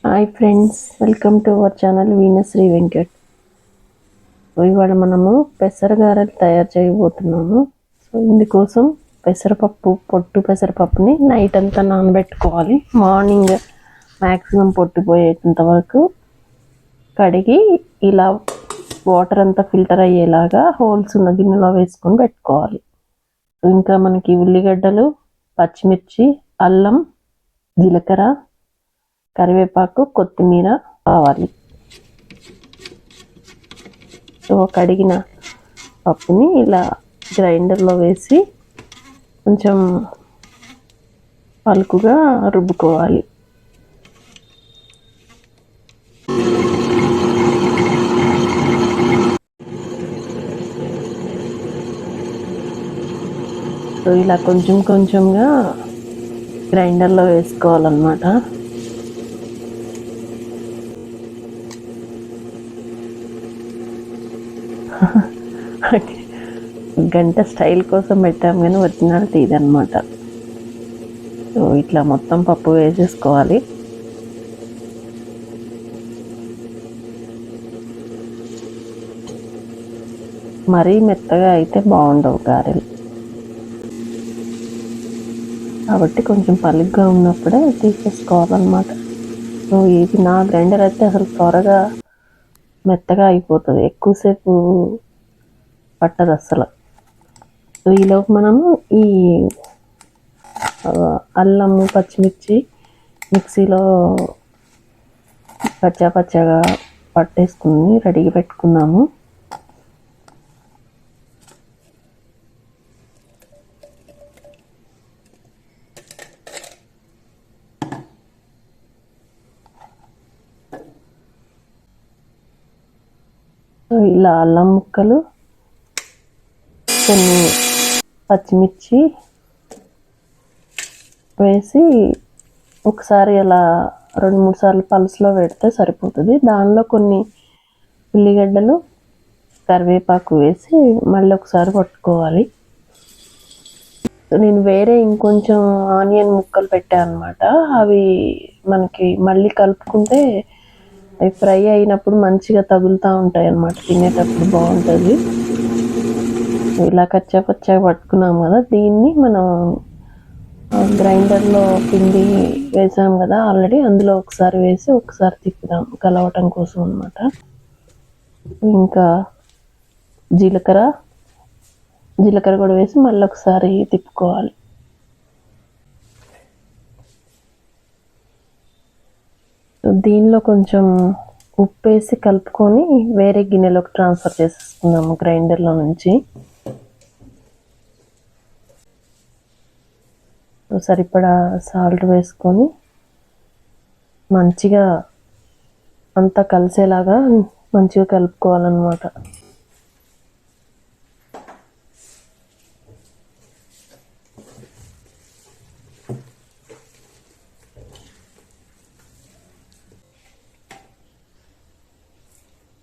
Hi friends, welcome to our channel Veenashri Venkat. ఇవాళ మనము పెసరగారెలు తయారు చేయబోతున్నాము. సో ఇందుకోసం పొట్టు పెసరపప్పుని నైట్ అంతా నానబెట్టుకోవాలి. మార్నింగ్ మ్యాక్సిమం పొట్టిపోయేంత వరకు కడిగి ఇలా వాటర్ అంతా ఫిల్టర్ అయ్యేలాగా హోల్స్ ఉన్న గిన్నెలో వేసుకొని పెట్టుకోవాలి. ఇంకా మనకి ఉల్లిగడ్డలు, పచ్చిమిర్చి, అల్లం, జీలకర్ర, కరివేపాకు, కొత్తిమీర కావాలి. సో కడిగిన పప్పుని ఇలా గ్రైండర్లో వేసి కొంచెం పలుకుగా రుబ్బుకోవాలి. సో ఇలా కొంచెం కొంచెంగా గ్రైండర్లో వేసుకోవాలన్నమాట. గంట స్టైల్ కోసం పెట్టాము కానీ ఒరిజినాలిటీ ఇదన్నమాట. సో ఇట్లా మొత్తం పప్పు వేసేసుకోవాలి. మరీ మెత్తగా అయితే బాగుండవు గారెలు, కాబట్టి కొంచెం పలుగ్గా ఉన్నప్పుడే తీసేసుకోవాలన్నమాట. సో ఇది నా గ్రైండర్ అయితే అసలు త్వరగా మెత్తగా అయిపోతుంది, ఎక్కువసేపు పట్టదు అస్సలు. సో ఈలోపు మనము ఈ అల్లము, పచ్చిమిర్చి మిక్సీలో పచ్చగా పట్టేసుకుని రెడీగా పెట్టుకున్నాము. ఇలా అల్లం ముక్కలు, కొన్ని పచ్చిమిర్చి వేసి ఒకసారి అలా 2-3 సార్లు పల్స్లో పెడితే సరిపోతుంది. దానిలో కొన్ని ఉల్లిగడ్డలు, కరివేపాకు వేసి మళ్ళీ ఒకసారి పట్టుకోవాలి. నేను వేరే ఇంకొంచెం ఆనియన్ ముక్కలు పెట్టాను అనమాట. అవి మనకి మళ్ళీ కలుపుకుంటే అవి ఫ్రై అయినప్పుడు మంచిగా తగులుతూ ఉంటాయి అన్నమాట, తినేటప్పుడు బాగుంటుంది. ఇలా కచ్చాపచ్చగా పట్టుకున్నాం కదా, దీన్ని మనం గ్రైండర్లో పిండి వేసాం కదా ఆల్రెడీ, అందులో ఒకసారి వేసి ఒకసారి తిప్పుదాం కలవటం కోసం అన్నమాట. ఇంకా జీలకర్ర కూడా వేసి మళ్ళీ ఒకసారి తిప్పుకోవాలి. దీనిలో కొంచెం ఉప్పు వేసి కలుపుకొని వేరే గిన్నెలోకి ట్రాన్స్ఫర్ చేసేసుకున్నాము గ్రైండర్లో నుంచి. సరిపడా సాల్ట్ వేసుకొని మంచిగా అంతా కలిసేలాగా మంచిగా కలుపుకోవాలన్నమాట.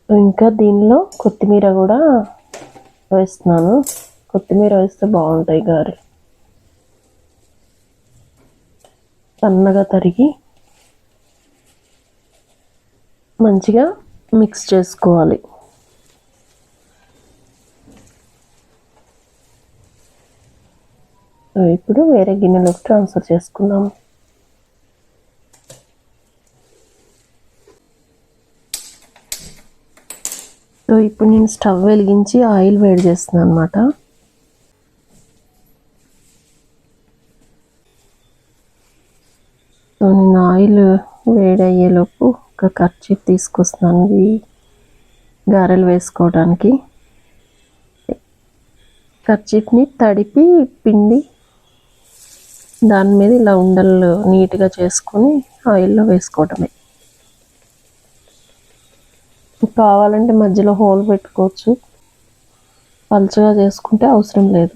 ఇంకా దీనిలో కొత్తిమీర కూడా వేస్తున్నాను. కొత్తిమీర వేస్తే బాగుంటాయి గారెలు. సన్నగా తరిగి మంచిగా మిక్స్ చేసుకోవాలి. ఇప్పుడు వేరే గిన్నెలోకి ట్రాన్స్ఫర్ చేసుకుందాము. సో ఇప్పుడు నేను స్టవ్ వెలిగించి ఆయిల్ వేడి చేస్తున్నాను అనమాట. సో నేను ఆయిల్ వేడి అయ్యేలోపు ఒక కర్చీఫ్ తీసుకొస్తున్నాను ఈ గారెలు వేసుకోవడానికి. కర్చీఫ్ని తడిపి పిండి దాని మీద ఇలా ఉండలు నీట్గా చేసుకొని ఆయిల్లో వేసుకోవటమే. కావాలంటే మధ్యలో హోల్ పెట్టుకోవచ్చు, పలుచగా చేసుకుంటే అవసరం లేదు.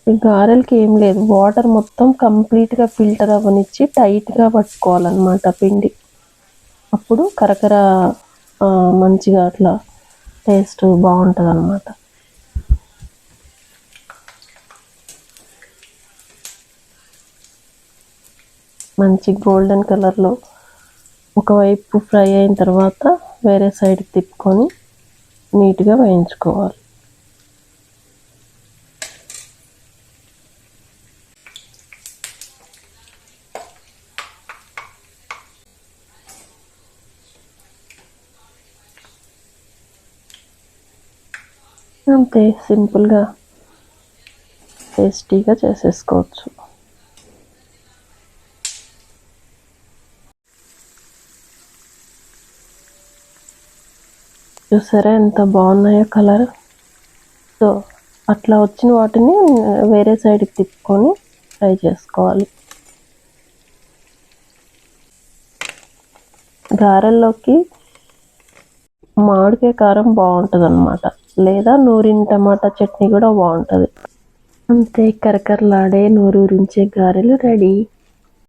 ఈ గారెలకి ఏం లేదు, వాటర్ మొత్తం కంప్లీట్గా ఫిల్టర్ అవ్వనిచ్చి టైట్గా పట్టుకోవాలన్నమాట పిండి. అప్పుడు కరకర మంచిగా అట్లా టేస్ట్ బాగుంటుంది అన్నమాట. మంచి గోల్డెన్ కలర్లో ఒకవైపు ఫ్రై అయిన తర్వాత వేరే సైడ్ తిప్పుకొని నీట్గా వేయించుకోవాలి. అంతే, సింపుల్గా టేస్టీగా చేసేసుకోవచ్చు. చూసారా ఎంత బాగున్నాయో కలర్. సో అట్లా వచ్చిన వాటిని వేరే సైడ్కి తిప్పుకొని ఫ్రై చేసుకోవాలి. గారెల్లోకి మామిడికాయ కారం బాగుంటుంది అన్నమాట, లేదా నూరిన టమాటా చట్నీ కూడా బాగుంటుంది. అంతే, కరకరలాడే నూరూరించే గారెలు రెడీ.